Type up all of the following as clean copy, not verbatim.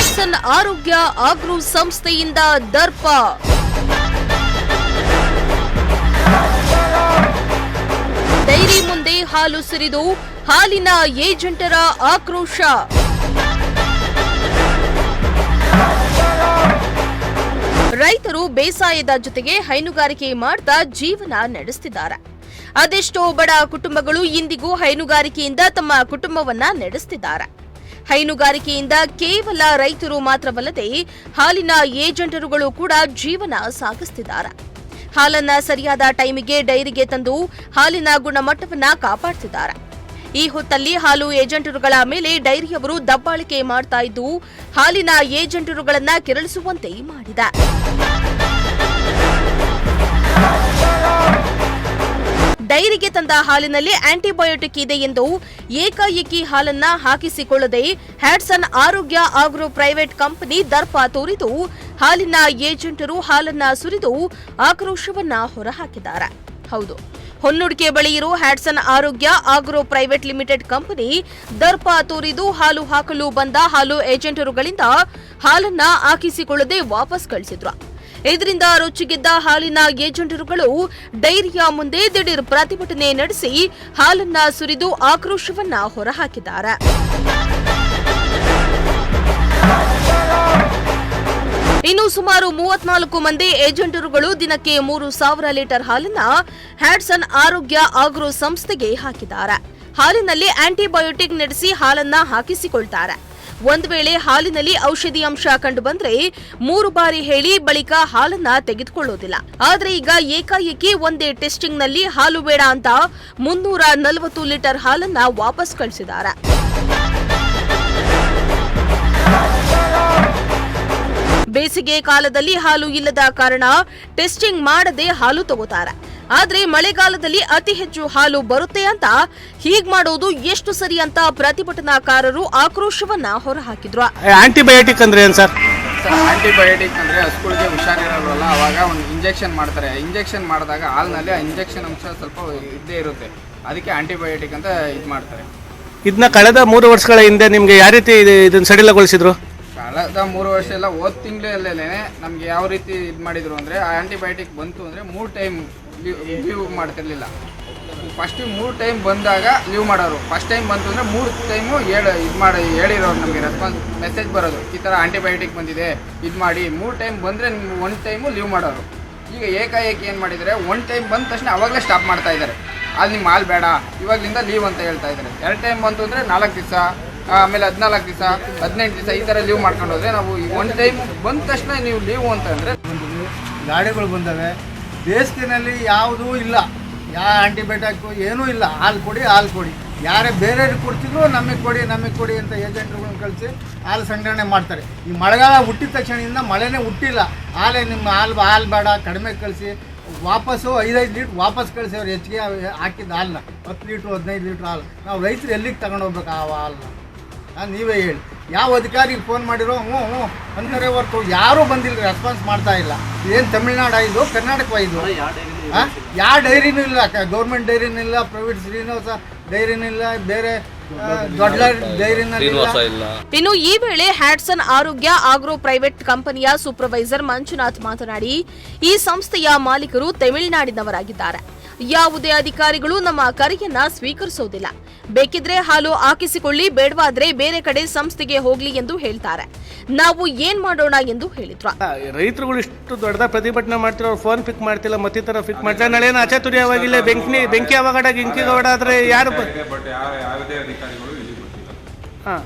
ಹ್ಯಾಟ್ಸನ್ ಆರೋಗ್ಯ ಆಗ್ರೋ ಸಂಸ್ಥೆಯಿಂದ ದರ್ಪ. ಡೈರಿ ಮುಂದೆ ಹಾಲು ಸುರಿದು ಹಾಲಿನ ಏಜೆಂಟರ ಆಕ್ರೋಶ. ರೈತರು ಬೇಸಾಯದ ಜೊತೆಗೆ ಹೈನುಗಾರಿಕೆ ಮಾಡ್ತಾ ಜೀವನ ನಡೆಸುತ್ತಿದ್ದಾರೆ. ಅದೆಷ್ಟೋ ಬಡ ಕುಟುಂಬಗಳು ಇಂದಿಗೂ ಹೈನುಗಾರಿಕೆಯಿಂದ ತಮ್ಮ ಕುಟುಂಬವನ್ನ ನಡೆಸುತ್ತಿದ್ದಾರೆ. ಹೈನುಗಾರಿಕೆಯಿಂದ ಕೇವಲ ರೈತರು ಮಾತ್ರವಲ್ಲದೆ ಹಾಲಿನ ಏಜೆಂಟರುಗಳು ಕೂಡ ಜೀವನ ಸಾಗಿಸುತ್ತಿದ್ದಾರೆ. ಹಾಲನ್ನ ಸರಿಯಾದ ಟೈಮಿಗೆ ಡೈರಿಗೆ ತಂದು ಹಾಲಿನ ಗುಣಮಟ್ಟವನ್ನ ಕಾಪಾಡುತ್ತಿದ್ದಾರೆ. ಈ ಹೊತ್ತಲ್ಲಿ ಹಾಲು ಏಜೆಂಟರುಗಳ ಮೇಲೆ ಡೈರಿಯವರು ದಬ್ಬಾಳಿಕೆ ಮಾಡ್ತಾ ಇದ್ದು ಹಾಲಿನ ಏಜೆಂಟರುಗಳನ್ನ ಕೆರಳಿಸುವಂತೆ ಮಾಡಿದೆ. ಡೈರಿಗೆ ತಂದ ಹಾಲಿನಲ್ಲಿ ಆಂಟಿಬಯೋಟಿಕ್ ಇದೆ ಎಂದು ಏಕಾಏಕಿ ಹಾಲನ್ನ ಹಾಕಿಸಿಕೊಳ್ಳದೆ ಹ್ಯಾಟ್ಸನ್ ಆರೋಗ್ಯ ಆಗ್ರೋ ಪ್ರೈವೇಟ್ ಕಂಪನಿ ದರ್ಪ ತೋರಿದು ಹಾಲಿನ ಏಜೆಂಟರು ಹಾಲನ್ನ ಸುರಿದು ಆಕ್ರೋಶವನ್ನ ಹೊರಹಾಕಿದ್ದಾರೆ. ಹೌದು, ಹೊನ್ನುಡಿಕೆ ಬಳಿ ಇರೋ ಹ್ಯಾಟ್ಸನ್ ಆರೋಗ್ಯ ಆಗ್ರೋ ಪ್ರೈವೇಟ್ ಲಿಮಿಟೆಡ್ ಕಂಪನಿ ದರ್ಪ ತೋರಿದು ಹಾಲು ಹಾಕಲು ಬಂದ ಹಾಲು ಏಜೆಂಟರುಗಳಿಂದ ಹಾಲನ್ನ ಹಾಕಿಸಿಕೊಳ್ಳದೆ ವಾಪಸ್ ಕಳಿಸಿದ್ರು. ಇದರಿಂದ ರೊಚ್ಚಿಗೆದ್ದ ಹಾಲಿನ ಏಜೆಂಟರುಗಳು ಡೈರಿಯ ಮುಂದೆ ದಿಢೀರ್ ಪ್ರತಿಭಟನೆ ನಡೆಸಿ ಹಾಲನ್ನ ಸುರಿದು ಆಕ್ರೋಶವನ್ನ ಹೊರಹಾಕಿದ್ದಾರೆ. ಇನ್ನು ಸುಮಾರು 34 ಮಂದಿ ಏಜೆಂಟರುಗಳು ದಿನಕ್ಕೆ 3,000 ಲೀಟರ್ ಹಾಲನ್ನ ಹ್ಯಾಟ್ಸನ್ ಆರೋಗ್ಯ ಆಗ್ರೋ ಸಂಸ್ಥೆಗೆ ಹಾಕಿದ್ದಾರೆ. ಹಾಲಿನಲ್ಲಿ ಆಂಟಿಬಯೋಟಿಕ್ ನಡೆಸಿ ಹಾಲನ್ನ ಹಾಕಿಸಿಕೊಳ್ತಾರೆ. ಒಂದು ವೇಳೆ ಹಾಲಿನಲ್ಲಿ ಔಷಧಿ ಅಂಶ ಕಂಡುಬಂದ್ರೆ 3 ಬಾರಿ ಹೇಳಿ ಬಳಿಕ ಹಾಲನ್ನ ತೆಗೆದುಕೊಳ್ಳೋದಿಲ್ಲ. ಆದ್ರೆ ಈಗ ಏಕಾಏಕಿ ಒಂದೇ ಟೆಸ್ಟಿಂಗ್ ನಲ್ಲಿ ಹಾಲು ಬೇಡ ಅಂತ 340 ಲೀಟರ್ ಹಾಲನ್ನ ವಾಪಸ್ ಕಳಿಸಿದ್ದಾರೆ. ಬೇಸಿಗೆ ಕಾಲದಲ್ಲಿ ಹಾಲು ಇಲ್ಲದ ಕಾರಣ ಟೆಸ್ಟಿಂಗ್ ಮಾಡದೆ ಹಾಲು ತಗೋತಾರೆ. ಆದ್ರೆ ಮಳೆಗಾಲದಲ್ಲಿ ಅತಿ ಹೆಚ್ಚು ಹಾಲು ಬರುತ್ತೆ ಅಂತ ಹೀಗ್ ಮಾಡೋದು ಎಷ್ಟು ಸರಿ ಅಂತ ಪ್ರತಿಭಟನಾಕಾರರು ಆಕ್ರೋಶವನ್ನ ಹೊರಹಾಕಿದ್ರು. ಆಂಟಿಬಯೋಟಿಕ್ ಅಂದ್ರೆ ಏನ್ ಸರ್? ಆಂಟಿಬಯೋಟಿಕ್ ಅಂದ್ರೆ ಹಸುಗಳಿಗೆ ಹುಷಾರಿರೋಲ್ಲ, ಅವಾಗ ಒಂದು ಇಂಜೆಕ್ಷನ್ ಮಾಡ್ತಾರೆ. ಇಂಜೆಕ್ಷನ್ ಮಾಡಿದಾಗ ಹಾಲಿನಲ್ಲಿ ಆ ಇಂಜೆಕ್ಷನ್ ಅಂಶ ಸ್ವಲ್ಪ ಇದ್ದೇ ಇರುತ್ತೆ, ಅದಕ್ಕೆ ಆಂಟಿಬಯೋಟಿಕ್ ಅಂತ ಇದು ಮಾಡ್ತಾರೆ. ಇದನ್ನ ಕಳೆದ 3 ವರ್ಷಗಳ ಹಿಂದೆ ನಿಮ್ಗೆ ಯಾವ ರೀತಿ ಇದನ್ನ ಸಡಿಲಗೊಳಿಸಿದ್ರು? ಕಳೆದ 3 ವರ್ಷ ಎಲ್ಲ ಹೋದ ತಿಂಗಳಲ್ಲೇ ನಮ್ಗೆ ಯಾವ ರೀತಿ ಇದು ಮಾಡಿದ್ರು ಅಂದ್ರೆ ಆ ಆಂಟಿಬಯೋಟಿಕ್ ಬಂತು ಅಂದ್ರೆ 3 ಟೈಮ್ ಲೀವ್ ಮಾಡ್ತಿರ್ಲಿಲ್ಲ. ಫಸ್ಟ್ 3 ಟೈಮ್ ಬಂದಾಗ ಲೀವ್ ಮಾಡೋರು. ಫಸ್ಟ್ ಟೈಮ್ ಬಂತು ಅಂದರೆ 3 ಟೈಮು ಹೇಳಿರೋರು ನಮಗೆ ರೆಸ್ಪಾನ್ಸ್ ಮೆಸೇಜ್ ಬರೋದು, ಈ ಥರ ಆಂಟಿಬಯೋಟಿಕ್ ಬಂದಿದೆ ಇದು ಮಾಡಿ. 3 ಟೈಮ್ ಬಂದರೆ 1 ಟೈಮು ಲೀವ್ ಮಾಡೋರು. ಈಗ ಏಕಾಏಕಿ ಏನು ಮಾಡಿದರೆ 1 ಟೈಮ್ ಬಂದ ತಕ್ಷಣ ಅವಾಗಲೇ ಸ್ಟಾಪ್ ಮಾಡ್ತಾ ಇದ್ದಾರೆ. ಅಲ್ಲಿ ನಿಮ್ಮ ಹಾಲು ಬೇಡ, ಇವಾಗಲಿಂದ ಲೀವ್ ಅಂತ ಹೇಳ್ತಾ ಇದ್ದಾರೆ. 2 ಟೈಮ್ ಬಂತು ಅಂದರೆ 4 ದಿವಸ, ಆಮೇಲೆ 14 ದಿವಸ, 18 ದಿವಸ ಈ ಥರ ಲೀವ್ ಮಾಡ್ಕೊಂಡು ಹೋದರೆ ನಾವು 1 ಟೈಮ್ ಬಂದ ತಕ್ಷಣ ನೀವು ಲೀವ್ ಅಂತಂದರೆ ಗಾಡಿಗಳು ಬಂದವೆ. ಬೇಸಿಗೆನಲ್ಲಿ ಯಾವುದೂ ಇಲ್ಲ, ಯಾವ ಆಂಟಿಬಯೋಟಿಕ್ ಏನೂ ಇಲ್ಲ. ಹಾಲು ಕೊಡಿ ಹಾಲು ಕೊಡಿ, ಯಾರೇ ಬೇರೆಯವ್ರಿಗೆ ಕೊಡ್ತಿದ್ರು ನಮಗೆ ಕೊಡಿ ಅಂತ ಏಜೆಂಟ್ರುಗಳನ್ನ ಕಳಿಸಿ ಹಾಲು ಸಂಗ್ರಹಣೆ ಮಾಡ್ತಾರೆ. ಈ ಮಳೆಗಾಲ ಹುಟ್ಟಿದ ತಕ್ಷಣದಿಂದ ಮಳೆನೇ ಹುಟ್ಟಿಲ್ಲ, ಹಾಲೇ ನಿಮ್ಮ ಹಾಲು ಬೇಡ ಕಡಿಮೆ ಕಳಿಸಿ ವಾಪಸ್ಸು 5-5 ಲೀಟ್ರ್ ವಾಪಸ್ ಕಳಿಸಿ. ಅವ್ರು ಹೆಚ್ಚಿಗೆ ಹಾಕಿದ ಹಾಲನ್ನ 10 ಲೀಟ್ರ್ 15 ಲೀಟ್ರ್ ಹಾಲು ನಾವು ರೈತರು ಎಲ್ಲಿಗೆ ತಗೊಂಡು ಹೋಗ್ಬೇಕು ಆ ಹಾಲನ್ನ? ನೀವೇ ಹೇಳಿ. ಯಾವ ಅಧಿಕಾರಿಗೆ ಫೋನ್ ಮಾಡಿರೋ ಹ್ಞೂ ಅಂತಾರೆ ಹೊರತು ಯಾರೂ ಬಂದಿಲ್ಲ, ರೆಸ್ಪಾನ್ಸ್ ಮಾಡ್ತಾ ಇಲ್ಲ. ಏನು ತಮಿಳ್ನಾಡು ಇದು, ಕರ್ನಾಟಕ ಇದು? ಯಾವ ಡೈರಿನೂ ಇಲ್ಲ, ಗೌರ್ಮೆಂಟ್ ಡೈರಿನೂ ಇಲ್ಲ, ಪ್ರೈವೇಟ್ ಶ್ರೀನಿವಾಸ ಡೈರಿನೂ ಇಲ್ಲ, ಬೇರೆ ದೊಡ್ಡ ಡೈರಿನಲ್ಲಿ ಇಲ್ಲ. ಇನ್ನು ಈ ವೇಳೆ ಹ್ಯಾಟ್ಸನ್ ಆರೋಗ್ಯ ಆಗ್ರೋ ಪ್ರೈವೇಟ್ ಕಂಪನಿಯ ಸೂಪರ್ವೈಸರ್ ಮಂಜುನಾಥ್ ಮಾತನಾಡಿ, ಈ ಸಂಸ್ಥೆಯ ಮಾಲೀಕರು ತಮಿಳುನಾಡಿನವರಾಗಿದ್ದಾರೆ. ಯಾವುದೇ ಅಧಿಕಾರಿಗಳು ನಮ್ಮ ಕರೆಯನ್ನ ಸ್ವೀಕರಿಸೋದಿಲ್ಲ. ಬೇಕಿದ್ರೆ ಹಾಲು ಹಾಕಿಸಿಕೊಳ್ಳಿ, ಬೇಡವಾದ್ರೆ ಬೇರೆ ಕಡೆ ಸಂಸ್ಥೆಗೆ ಹೋಗ್ಲಿ ಎಂದು ಹೇಳ್ತಾರೆ. ನಾವು ಏನ್ ಮಾಡೋಣ ಎಂದು ಹೇಳಿದ್ರು. ರೈತರುಗಳು ಇಷ್ಟು ದೊಡ್ಡದ ಪ್ರತಿಭಟನೆ ಮಾಡ್ತಿರೋ, ಫೋನ್ ಪಿಕ್ ಮಾಡ್ತಿಲ್ಲ, ಮತ್ತಿತರ ಪಿಕ್ ಮಾಡ್ತಾರೆ. ನಾಳೆ ಏನು ಅಚಾತುರ್ಯವಾಗಿಲ್ಲ, ಬೆಂಕಿ ಅವಘಡ ಆದ್ರೆ ಯಾರು ಹಾಂ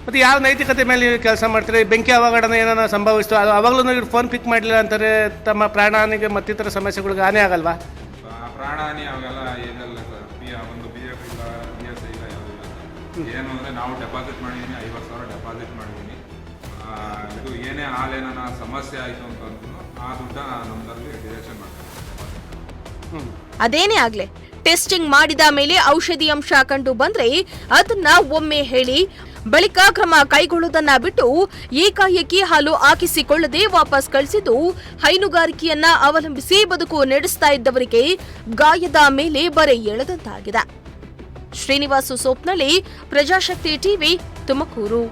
ಮತ್ತೆ ಯಾವ ನೈತಿಕತೆ ಮೇಲೆ ಕೆಲಸ ಮಾಡ್ತಾರೆ? ಬೆಂಕಿ ಅವಘಡನ ಏನಾರ ಸಂಭವಿಸ್ತು, ಅವಾಗಲೂ ಫೋನ್ ಪಿಕ್ ಮಾಡಲಿಲ್ಲ ಅಂತಾರೆ, ತಮ್ಮ ಪ್ರಾಣಹಾನಿಗೆ ಮತ್ತಿತರ ಸಮಸ್ಯೆಗಳಿಗೆ ಹಾನಿ ಆಗಲ್ವಾ? ಪ್ರಾಣಹಾನಿ ಅವೆಲ್ಲ ಏನಿಲ್ಲ ಸರ್. ಒಂದು BF ಇಲ್ಲ, BSI ಇಲ್ಲ, ಯಾವುದಿಲ್ಲ. ಏನು ಅಂದರೆ ನಾವು ಡೆಪಾಸಿಟ್ ಮಾಡಿದ್ದೀನಿ, 50,000 ಡೆಪಾಸಿಟ್ ಮಾಡಿದ್ದೀನಿ. ಇದು ಏನೇ ಹಾಲೇನ ಸಮಸ್ಯೆ ಆಯಿತು ಅಂತಂದ್ರೂ ಆ ದುಡ್ಡ ನಮ್ಮದಲ್ಲಿ ಡಿರೆಕ್ಷನ್ ಮಾಡ್ತಾರೆ. ಅದೇನೇ ಆಗ್ಲಿ, ಟೆಸ್ಟಿಂಗ್ ಮಾಡಿದ ಮೇಲೆ ಔಷಧಿ ಅಂಶ ಕಂಡು ಬಂದ್ರೆ ಅದನ್ನ ಒಮ್ಮೆ ಹೇಳಿ, ಬಳಿಕ ಕ್ರಮ ಕೈಗೊಳ್ಳುವುದನ್ನ ಬಿಟ್ಟು ಏಕಾಏಕಿ ಹಾಲು ಹಾಕಿಸಿಕೊಳ್ಳದೆ ವಾಪಸ್ ಕಳಿಸಿದ್ದು ಹೈನುಗಾರಿಕೆಯನ್ನ ಅವಲಂಬಿಸಿ ಬದುಕು ನಡೆಸ್ತಾ ಇದ್ದವರಿಗೆ ಗಾಯದ ಮೇಲೆ ಬರೆ ಎಳೆದಂತಾಗಿದೆ. ಶ್ರೀನಿವಾಸ ಸೋಪ್ನಳ್ಳಿ, ಪ್ರಜಾಶಕ್ತಿ ಟಿವಿ, ತುಮಕೂರು.